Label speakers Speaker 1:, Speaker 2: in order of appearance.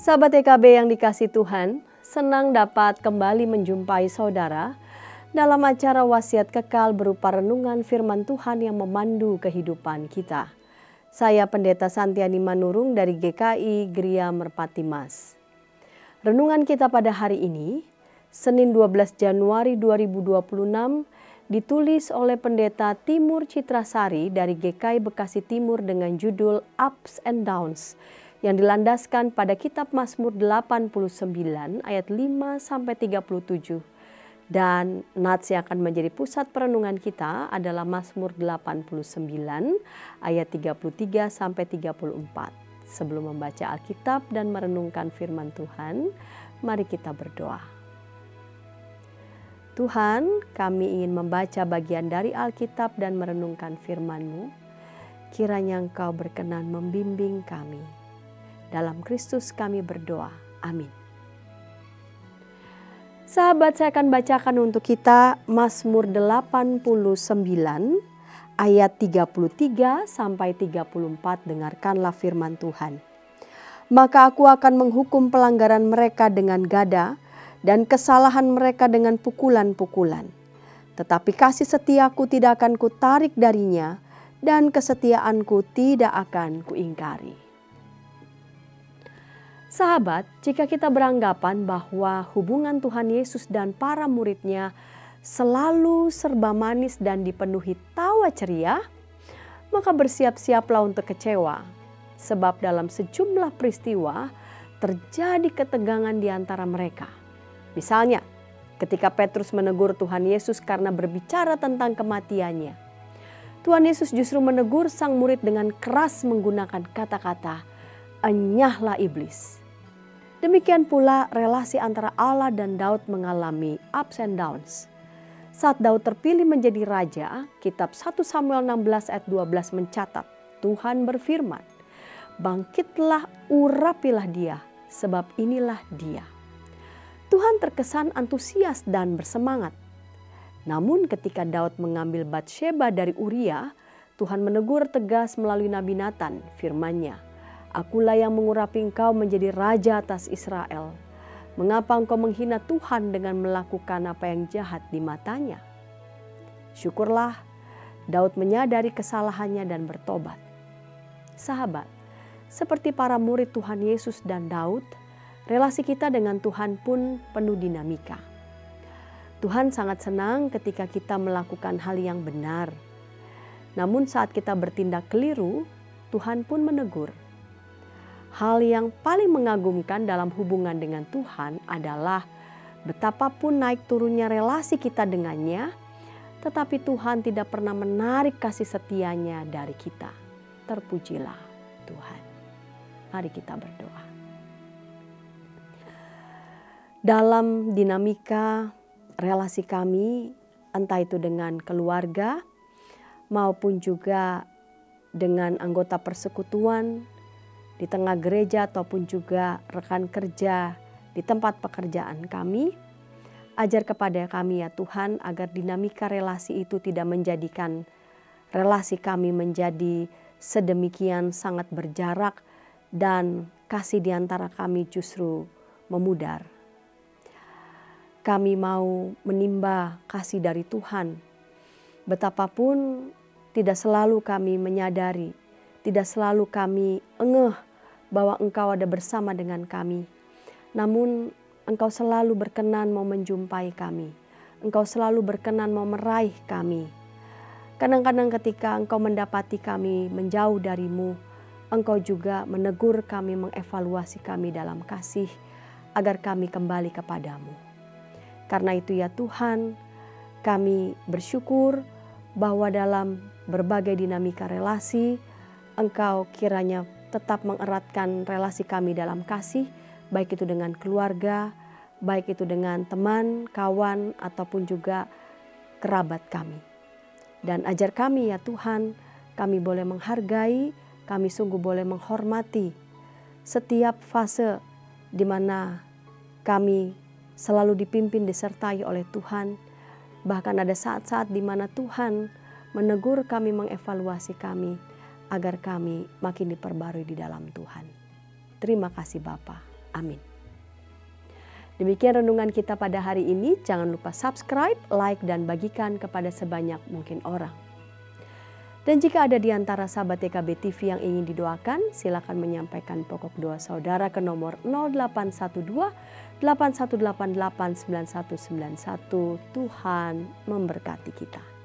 Speaker 1: Sahabat EKB yang dikasihi Tuhan, senang dapat kembali menjumpai saudara dalam acara wasiat kekal berupa renungan firman Tuhan yang memandu kehidupan kita. Saya Pendeta Santiani Manurung dari GKI Gria Merpati Mas. Renungan kita pada hari ini, Senin 12 Januari 2026, ditulis oleh Pendeta Timur Citrasari dari GKI Bekasi Timur dengan judul Ups and Downs, yang dilandaskan pada kitab Mazmur 89 ayat 5-37. Dan nats yang akan menjadi pusat perenungan kita adalah Mazmur 89 ayat 33-34. Sebelum membaca Alkitab dan merenungkan firman Tuhan, mari kita berdoa. Tuhan, kami ingin membaca bagian dari Alkitab dan merenungkan firman-Mu. Kiranya Engkau berkenan membimbing kami. Dalam Kristus kami berdoa. Amin. Sahabat, saya akan bacakan untuk kita Mazmur 89 ayat 33-34. Dengarkanlah firman Tuhan. Maka aku akan menghukum pelanggaran mereka dengan gada dan kesalahan mereka dengan pukulan-pukulan. Tetapi kasih setiaku tidak akan kutarik darinya dan kesetiaanku tidak akan kuingkari. Sahabat, jika kita beranggapan bahwa hubungan Tuhan Yesus dan para muridnya selalu serba manis dan dipenuhi tawa ceria, maka bersiap-siaplah untuk kecewa. Sebab dalam sejumlah peristiwa terjadi ketegangan di antara mereka. Misalnya, ketika Petrus menegur Tuhan Yesus karena berbicara tentang kematiannya. Tuhan Yesus justru menegur sang murid dengan keras menggunakan kata-kata, "Enyahlah iblis." Demikian pula relasi antara Allah dan Daud mengalami ups and downs. Saat Daud terpilih menjadi raja, kitab 1 Samuel 16 ayat 12 mencatat, Tuhan berfirman, "Bangkitlah, urapilah dia, sebab inilah dia." Tuhan terkesan antusias dan bersemangat. Namun ketika Daud mengambil Batsheba dari Uria, Tuhan menegur tegas melalui Nabi Natan, firman-Nya, "Akulah yang mengurapi engkau menjadi raja atas Israel. Mengapa engkau menghina Tuhan dengan melakukan apa yang jahat di matanya?" Syukurlah Daud menyadari kesalahannya dan bertobat. Sahabat, seperti para murid Tuhan Yesus dan Daud, relasi kita dengan Tuhan pun penuh dinamika. Tuhan sangat senang ketika kita melakukan hal yang benar. Namun saat kita bertindak keliru, Tuhan pun menegur. Hal yang paling mengagumkan dalam hubungan dengan Tuhan adalah betapapun naik turunnya relasi kita dengannya, tetapi Tuhan tidak pernah menarik kasih setianya dari kita. Terpujilah Tuhan. Mari kita berdoa. Dalam dinamika relasi kami, entah itu dengan keluarga maupun juga dengan anggota persekutuan, di tengah gereja ataupun juga rekan kerja di tempat pekerjaan kami, ajar kepada kami ya Tuhan agar dinamika relasi itu tidak menjadikan relasi kami menjadi sedemikian sangat berjarak dan kasih di antara kami justru memudar. Kami mau menimba kasih dari Tuhan. Betapapun tidak selalu kami menyadari, tidak selalu kami engeh bahwa Engkau ada bersama dengan kami. Namun Engkau selalu berkenan mau menjumpai kami. Engkau selalu berkenan mau meraih kami. Kadang-kadang ketika Engkau mendapati kami menjauh darimu, Engkau juga menegur kami, mengevaluasi kami dalam kasih agar kami kembali kepadamu. Karena itu ya Tuhan, kami bersyukur bahwa dalam berbagai dinamika relasi, Engkau kiranya tetap mengeratkan relasi kami dalam kasih, baik itu dengan keluarga, baik itu dengan teman, kawan, ataupun juga kerabat kami. Dan ajar kami ya Tuhan, kami boleh menghargai, kami sungguh boleh menghormati setiap fase di mana kami selalu dipimpin disertai oleh Tuhan. Bahkan ada saat-saat di mana Tuhan menegur kami, mengevaluasi kami, agar kami makin diperbarui di dalam Tuhan. Terima kasih Bapa. Amin. Demikian renungan kita pada hari ini. Jangan lupa subscribe, like, dan bagikan kepada sebanyak mungkin orang. Dan jika ada di antara sahabat TKB TV yang ingin didoakan, silakan menyampaikan pokok doa saudara ke nomor 0812 8188 9191. Tuhan memberkati kita.